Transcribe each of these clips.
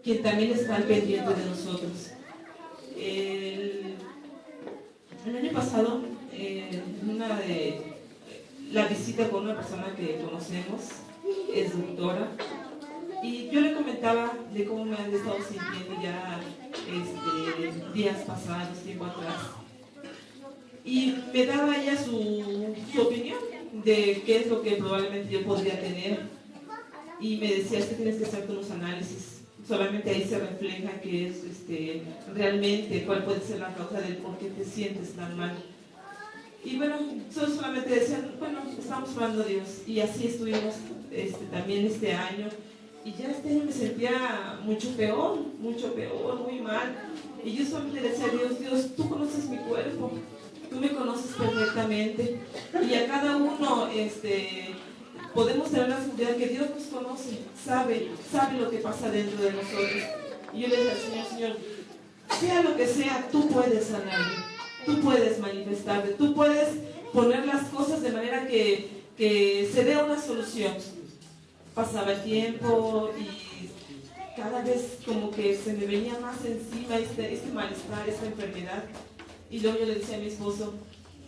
quien también está al pendiente de nosotros. El año pasado, una de la visita con una persona que conocemos, es doctora, y yo le comentaba de cómo me han estado sintiendo ya días pasados, tiempo atrás, y me daba ella su opinión de qué es lo que probablemente yo podría tener, y me decía, es que tienes que hacer unos análisis, solamente ahí se refleja qué es realmente, cuál puede ser la causa del por qué te sientes tan mal. Y bueno, solamente decían, bueno, estamos orando a Dios, y así estuvimos también este año, y ya este año me sentía mucho peor, muy mal, y yo solamente le decía a Dios, Dios, tú conoces mi cuerpo, tú me conoces perfectamente, y a cada uno podemos tener la seguridad que Dios nos conoce, sabe lo que pasa dentro de nosotros. Y yo le decía al Señor, sea lo que sea, tú puedes sanarme, tú puedes manifestarte, tú puedes poner las cosas de manera que se dé una solución. Pasaba el tiempo y cada vez como que se me venía más encima este malestar, esta enfermedad. Y luego yo le decía a mi esposo,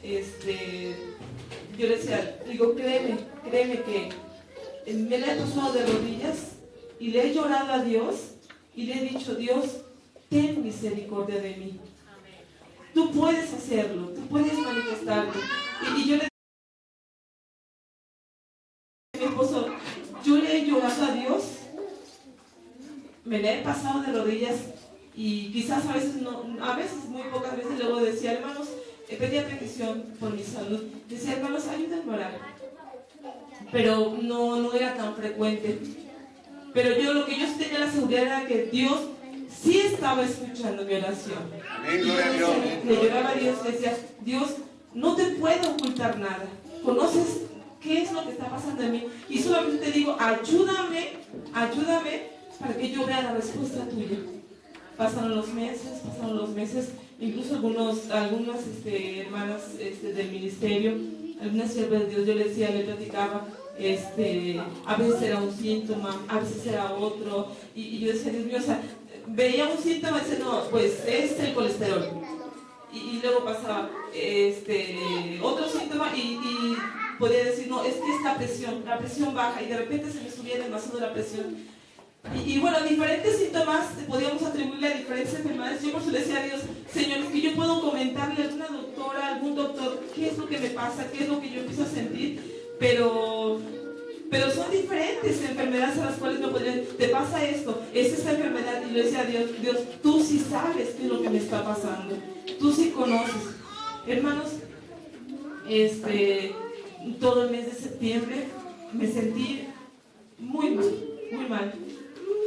yo le decía, digo, créeme que me la he pasado de rodillas y le he llorado a Dios y le he dicho, Dios, ten misericordia de mí. Tú puedes hacerlo, tú puedes manifestarte. Y yo le dije a mi esposo, yo le he llorado a Dios, me la he pasado de rodillas y quizás a veces muy pocas veces luego decía, hermanos, pedía petición por mi salud, decía, hermanos, ayúdenme a orar, pero no era tan frecuente. Pero yo tenía la seguridad era que Dios sí estaba escuchando mi oración. Y le lloraba a Dios, le decía, Dios, no te puedo ocultar nada, conoces qué es lo que está pasando en mí, y solamente te digo, ayúdame para que yo vea la respuesta tuya. Pasaron los meses, incluso algunas hermanas del ministerio, algunas siervas de Dios, yo les decía, le platicaba, a veces era un síntoma, a veces era otro, y yo decía, Dios mío, o sea, veía un síntoma y decía, no, pues es el colesterol, y luego pasaba otro síntoma y podía decir, no, es que es la presión baja, y de repente se me subía demasiado la presión. Y bueno, diferentes síntomas podíamos atribuirle a diferentes enfermedades. Yo por eso le decía a Dios, Señor, es que yo puedo comentarle a alguna doctora, a algún doctor, qué es lo que me pasa, qué es lo que yo empiezo a sentir, pero son diferentes enfermedades a las cuales no podrían, te pasa esto, es esta enfermedad. Y le decía a Dios, tú sí sabes qué es lo que me está pasando, tú sí conoces. Hermanos, todo el mes de septiembre me sentí muy mal.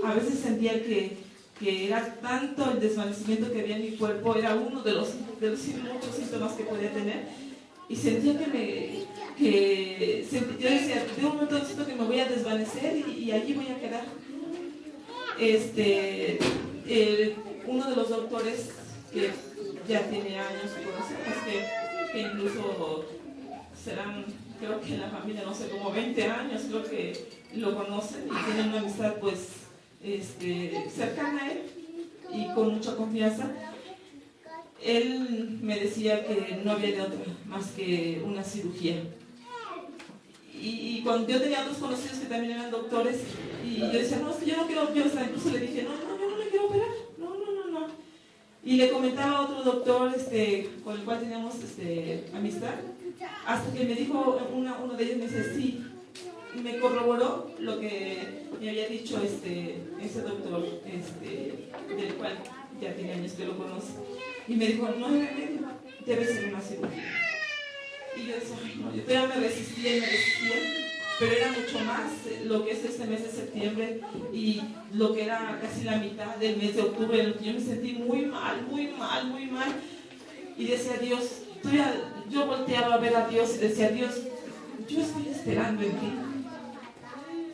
A veces sentía que era tanto el desvanecimiento que había en mi cuerpo, era uno de los muchos síntomas que podía tener, y sentía yo decía, de un momento siento que me voy a desvanecer y allí voy a quedar. Uno de los doctores que ya tiene años que conocemos, que incluso serán, creo que en la familia, no sé, como 20 años, creo que lo conocen y tienen una amistad pues cercana a él y con mucha confianza. Él me decía que no había de otra más que una cirugía. Y cuando yo tenía otros conocidos que también eran doctores, y yo decía, no, es que yo no quiero, incluso le dije, no, yo no me quiero operar, no. Y le comentaba a otro doctor con el cual teníamos amistad, hasta que me dijo, uno de ellos me dice, sí, me corroboró lo que me había dicho ese doctor, del cual ya tiene años que lo conoce, y me dijo, no hay remedio, debe ser una cirugía. Y yo decía, ay, no, yo todavía me resistía, pero era mucho más lo que es este mes de septiembre y lo que era casi la mitad del mes de octubre, en el que yo me sentí muy mal, y decía, Dios, yo volteaba a ver a Dios y decía, Dios, yo estoy esperando en ti.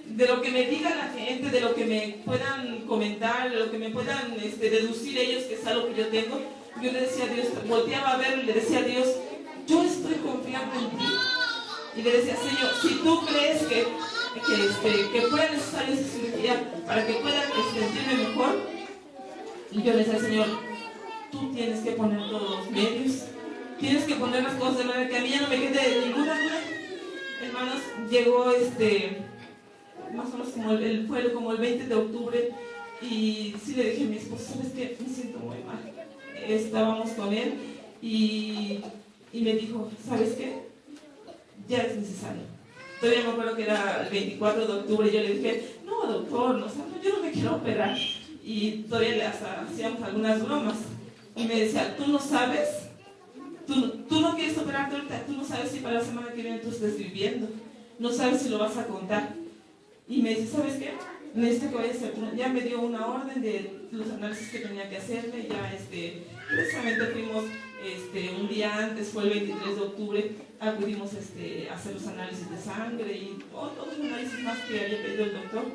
De lo que me diga la gente, de lo que me puedan comentar, de lo que me puedan deducir ellos que es algo que yo tengo, yo le decía a Dios, volteaba a verlo y le decía a Dios, yo estoy confiando en ti. Y le decía, Señor, si tú crees que fuera necesaria esa cirugía para que pueda sentirme mejor, y yo le decía, Señor, tú tienes que poner todos los medios, tienes que poner las cosas de manera que a mí ya no me quede ninguna duda. Hermanos, llegó más o menos fue como el 20 de octubre, y sí le dije a mi esposo, ¿sabes qué? Me siento muy mal. Estábamos con él y me dijo, ¿sabes qué? Ya es necesario. Todavía me acuerdo que era el 24 de octubre y yo le dije, no, doctor, no, yo no me quiero operar. Y todavía hasta hacíamos algunas bromas. Y me decía, tú no sabes, tú no quieres operarte ahorita, tú no sabes si para la semana que viene tú estés viviendo, no sabes si lo vas a contar. Y me dice, ¿sabes qué? Necesito que vayas a hacer. Ya me dio una orden de los análisis que tenía que hacerme. Ya precisamente fuimos un día antes, fue el 23 de octubre, acudimos a hacer los análisis de sangre y otros análisis más que había pedido el doctor.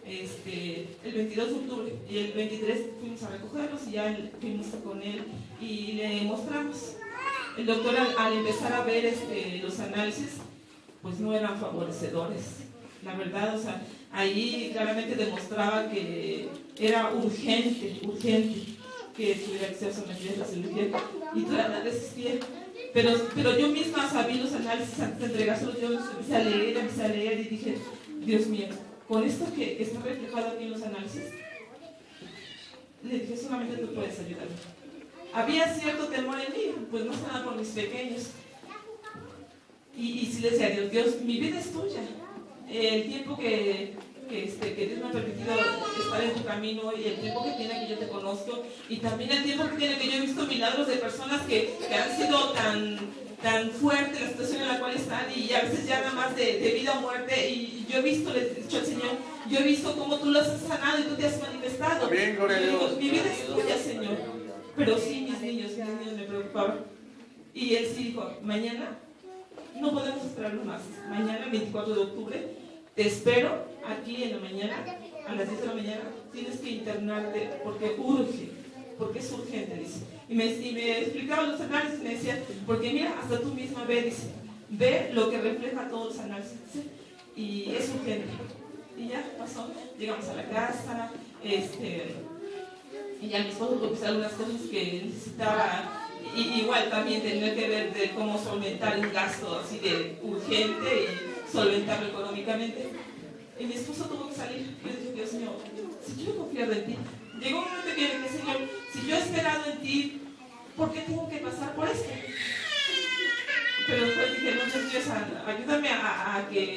El 22 de octubre y el 23 fuimos a recogerlos y ya fuimos con él y le mostramos. El doctor al empezar a ver los análisis, pues no eran favorecedores. La verdad, o sea, ahí claramente demostraba que era urgente que tuviera que ser sometida a la cirugía, y todavía resistía. Pero yo misma sabía los análisis antes de entregárselos. Yo empecé a leer y dije, Dios mío, con esto que está reflejado aquí en los análisis, le dije, solamente tú puedes ayudarme. Había cierto temor en mí, pues más nada por mis pequeños. Y sí le decía a Dios, mi vida es tuya. El tiempo que Dios me ha permitido estar en tu camino, y el tiempo que tiene que yo te conozco, y también el tiempo que tiene que yo he visto milagros de personas que han sido tan fuerte la situación en la cual están, y a veces ya nada más de vida o muerte, y yo he visto, le he dicho al Señor, yo he visto cómo tú los has sanado y tú te has manifestado. Amén, gloria a Dios. Mi vida es tuya, Señor. Pero sí, mis niños me preocupaban. Y él sí dijo, mañana no podemos esperarlo más. Mañana, 24 de octubre, te espero aquí en la mañana, a las 10 de la mañana. Tienes que internarte porque urge, porque es urgente, dice. Y me explicaba los análisis, me decía, porque mira, hasta tú misma dice, ve lo que refleja todos los análisis, dice, y es urgente. Y ya pasó, llegamos a la casa, y ya mi esposo tuvo que hacer algunas cosas que necesitaba. Y igual también tenía que ver de cómo solventar un gasto así de urgente y solventarlo económicamente. Y mi esposo tuvo que salir. Yo dije, Dios mío, si yo he confiado en ti. Llegó un momento que le dije, Señor, si yo he esperado en ti, ¿por qué tengo que pasar por esto? Pero después dije, no, Dios, ayúdame a que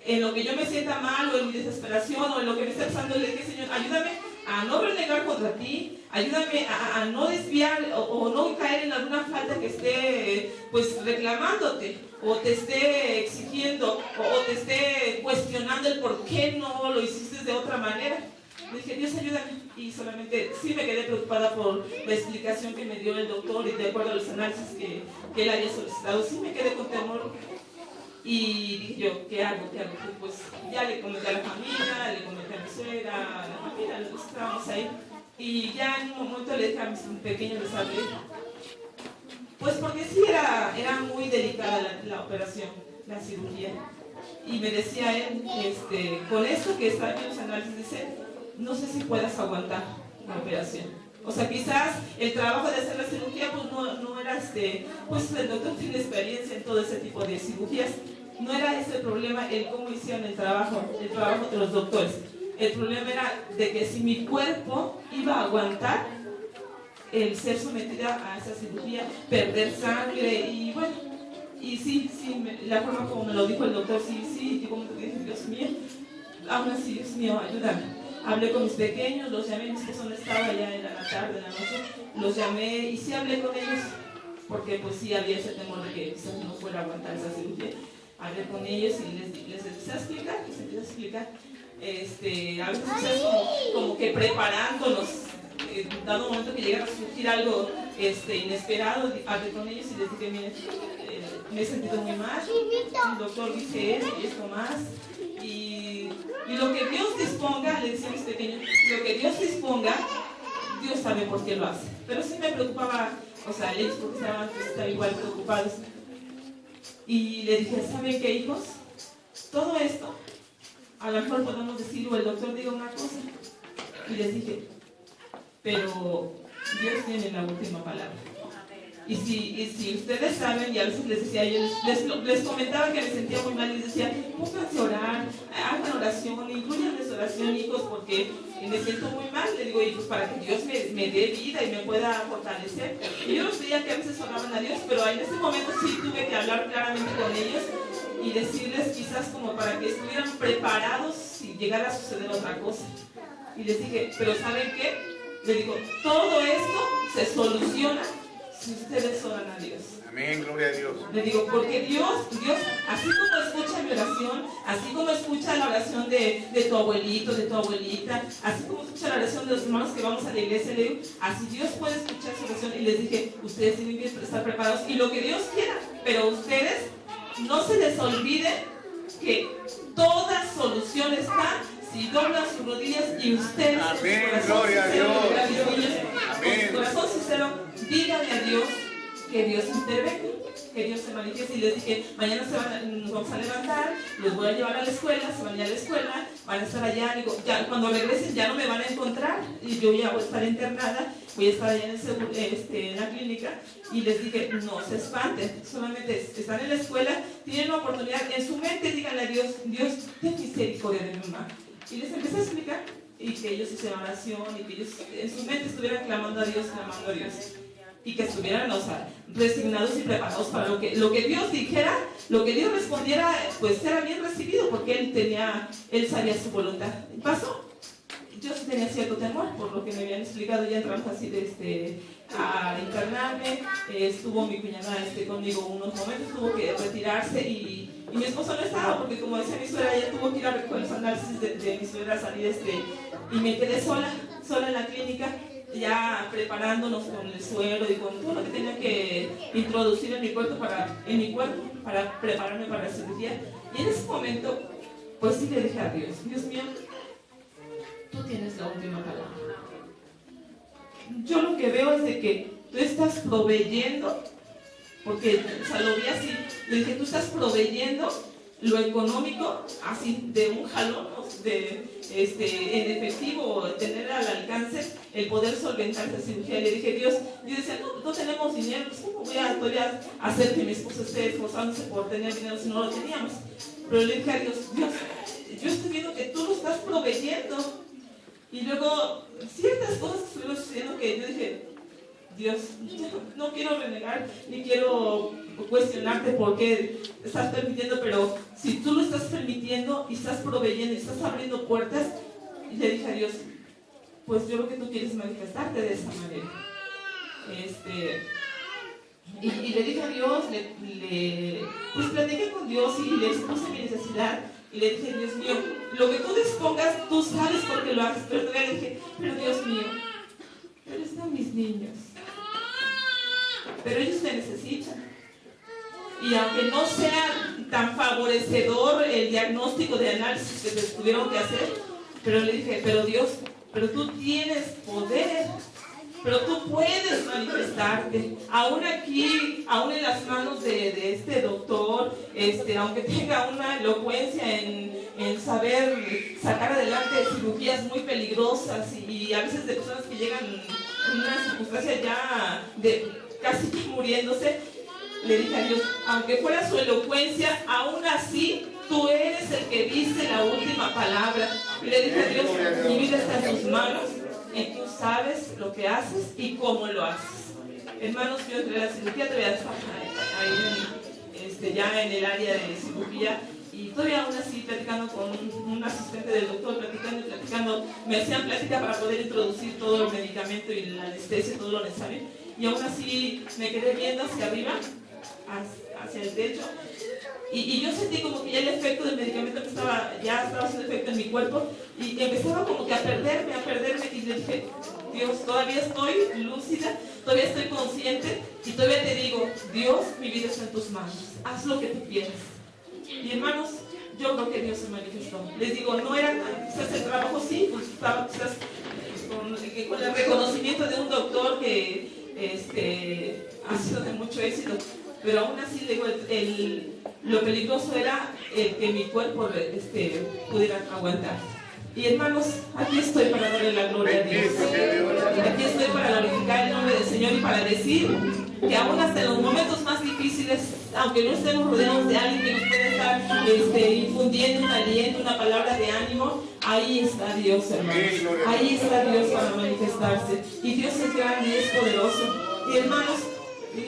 en lo que yo me sienta mal, o en mi desesperación, o en lo que me esté pasando, le dije, Señor, ayúdame a no renegar contra ti, ayúdame a no desviar o no caer en alguna falta que esté pues reclamándote, o te esté exigiendo, o te esté cuestionando el por qué no lo hiciste de otra manera. Le dije, Dios, ayúdame. Y solamente sí me quedé preocupada por la explicación que me dio el doctor, y de acuerdo a los análisis que él había solicitado, sí me quedé con temor. Y dije yo, ¿qué hago? Pues ya le comenté a la familia, le comenté a mi suegra, a la familia, los estábamos ahí. Y ya en un momento le dije a mis pequeños, les hablé. Pues porque sí era muy delicada la operación, la cirugía. Y me decía él, con esto que está en los análisis, dice, no sé si puedas aguantar la operación. O sea, quizás el trabajo de hacer la cirugía, pues no era pues el doctor tiene experiencia en todo ese tipo de cirugías. No era ese el problema, el cómo hicieron el trabajo de los doctores. El problema era de que si mi cuerpo iba a aguantar el ser sometida a esa cirugía, perder sangre, y bueno, y sí, la forma como me lo dijo el doctor, sí, y como te dije, Dios mío, aún así, Dios mío, ayúdame. Hablé con mis pequeños, los llamé, mi esposo no estaba ya en la tarde, en la noche, los llamé y sí hablé con ellos, porque pues sí había ese temor de que quizás no fuera a aguantar esa cirugía. Hablé con ellos y les empecé a explicar, a veces quizás como que preparándonos, dado un momento que llegara a surgir algo inesperado. Hablé con ellos y les dije, miren, me he sentido muy mal, el doctor dice esto más, y lo que Dios disponga, le decía a mis pequeños, lo que Dios disponga, Dios sabe por qué lo hace. Pero sí me preocupaba, o sea, ellos porque estaban igual preocupados. Y le dije, ¿saben qué, hijos? Todo esto, a lo mejor podemos decir, o el doctor diga una cosa. Y les dije, pero Dios tiene la última palabra. Y si ustedes saben, y a veces les decía, yo les comentaba que me sentía muy mal y les decía, pónganse a orar, hagan oración, incluyan esa oración, hijos, porque me siento muy mal. Le digo, hijos, para que Dios me dé vida y me pueda fortalecer. Y yo los veía que a veces oraban a Dios, pero en ese momento sí tuve que hablar claramente con ellos y decirles quizás como para que estuvieran preparados si llegara a suceder otra cosa. Y les dije, pero ¿saben qué? Le digo, todo esto se soluciona si ustedes oran a Dios. Amén, gloria a Dios. Le digo, porque Dios, así como escucha mi oración, así como escucha la oración de tu abuelito, de tu abuelita, así como escucha la oración de los hermanos que vamos a la iglesia, le digo, así Dios puede escuchar su oración. Y les dije, ustedes tienen que estar preparados y lo que Dios quiera, pero ustedes no se les olvide que toda solución está si doblan sus rodillas y ustedes amén, con su gloria a Dios. Con su corazón sincero, díganle a Dios que Dios intervenga, que Dios se manifieste. Y les dije, mañana nos vamos a levantar, los voy a llevar a la escuela, se van a ir a la escuela, van a estar allá. Digo, ya, cuando regresen ya no me van a encontrar, y yo ya voy a estar internada, voy a estar allá en la clínica. Y les dije, no se espanten, solamente están en la escuela, tienen una oportunidad, en su mente díganle a Dios, Dios, ten misericordia de mi mamá. Y les empecé a explicar, y que ellos hicieran oración, y que ellos en su mente estuvieran clamando a Dios, y que estuvieran, o sea, resignados y preparados para lo que Dios dijera, lo que Dios respondiera, pues era bien recibido, porque él sabía su voluntad. ¿Y pasó? Yo sí tenía cierto temor, por lo que me habían explicado, ya entramos así a internarme. Estuvo mi cuñada conmigo unos momentos, tuvo que retirarse y mi esposo no estaba, porque como decía mi suegra, ella tuvo que ir a recoger los análisis de mi suegra, salir y me quedé sola en la clínica, ya preparándonos con el suero y con todo lo que tenía que introducir en mi cuerpo para prepararme para la cirugía. Y en ese momento, pues sí le dije a Dios, Dios mío, tú tienes la última palabra. Yo lo que veo es de que tú estás proveyendo, porque lo vi así, le dije, tú estás proveyendo lo económico, así de un jalón, en efectivo, tener al alcance el poder solventar esa cirugía. Le dije, Dios, yo decía, no tenemos dinero, pues ¿cómo voy a hacer que mi esposo esté esforzándose por tener dinero si no lo teníamos? Pero le dije a Dios, yo estoy viendo que tú lo estás proveyendo. Y luego, ciertas cosas estuvieron sucediendo que yo dije, Dios, no quiero renegar, ni quiero cuestionarte por qué estás permitiendo, pero si tú lo estás permitiendo y estás proveyendo y estás abriendo puertas, y le dije a Dios, pues yo lo que tú quieres es manifestarte de esa manera. Y le dije a Dios, pues platiqué con Dios y le expuse mi necesidad. Y le dije, Dios mío, lo que tú dispongas, tú sabes por qué lo haces. Pero todavía le dije, pero Dios mío, pero están mis niños. Pero ellos te necesitan. Y aunque no sea tan favorecedor el diagnóstico de análisis que se tuvieron que hacer, pero le dije, pero Dios, pero tú tienes poder. Pero tú puedes manifestarte, aún aquí, aún en las manos de este doctor, aunque tenga una elocuencia en saber sacar adelante cirugías muy peligrosas y a veces de personas que llegan en una circunstancia ya de casi muriéndose, le dije a Dios, aunque fuera su elocuencia, aún así tú eres el que dice la última palabra. Y le dije a Dios, mi vida está en tus manos. Y tú sabes lo que haces y cómo lo haces. Hermanos, yo entré a la cirugía, todavía estaba ahí ya en el área de cirugía, y todavía aún así platicando con un asistente del doctor, platicando, me hacían plática para poder introducir todo el medicamento y la anestesia, todo lo necesario, y aún así me quedé viendo hacia arriba, hacia el techo, y yo sentí como que ya el efecto del medicamento ya estaba haciendo efecto en mi cuerpo, y empezaba como que a perderme, y le dije, Dios, todavía estoy lúcida, todavía estoy consciente, y todavía te digo, Dios, mi vida está en tus manos, haz lo que tú quieras. Y hermanos, yo creo que Dios se manifestó. Les digo, no era quizás el trabajo, sí, pues estaba quizás con el reconocimiento de un doctor que ha sido de mucho éxito, pero aún así le digo, lo peligroso era que mi cuerpo pudiera aguantar. Y hermanos, aquí estoy para darle la gloria a Dios. Aquí estoy para glorificar el nombre del Señor y para decir que aún hasta en los momentos más difíciles, aunque no estemos rodeados de alguien que nos pueda estar infundiendo un aliento, una palabra de ánimo, ahí está Dios, hermanos. Ahí está Dios para manifestarse. Y Dios es grande y es poderoso. Y hermanos,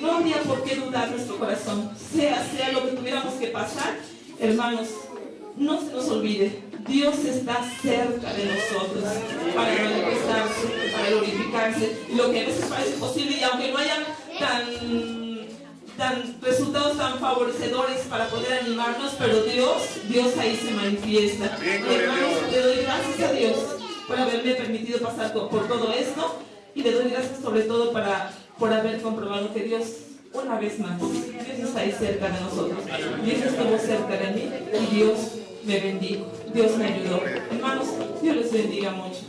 no habría por qué dudar nuestro corazón. Sea lo que tuviéramos que pasar, hermanos, no se nos olvide. Dios está cerca de nosotros para manifestarse, para glorificarse. Lo que a veces parece posible, y aunque no hayan tan resultados tan favorecedores para poder animarnos, pero Dios ahí se manifiesta. Hermanos, le doy gracias a Dios por haberme permitido pasar por todo esto, y le doy gracias sobre todo por haber comprobado que Dios, una vez más, Dios está ahí cerca de nosotros. Dios estuvo cerca de mí y Dios me bendijo, Dios me ayudó. Hermanos, Dios les bendiga mucho.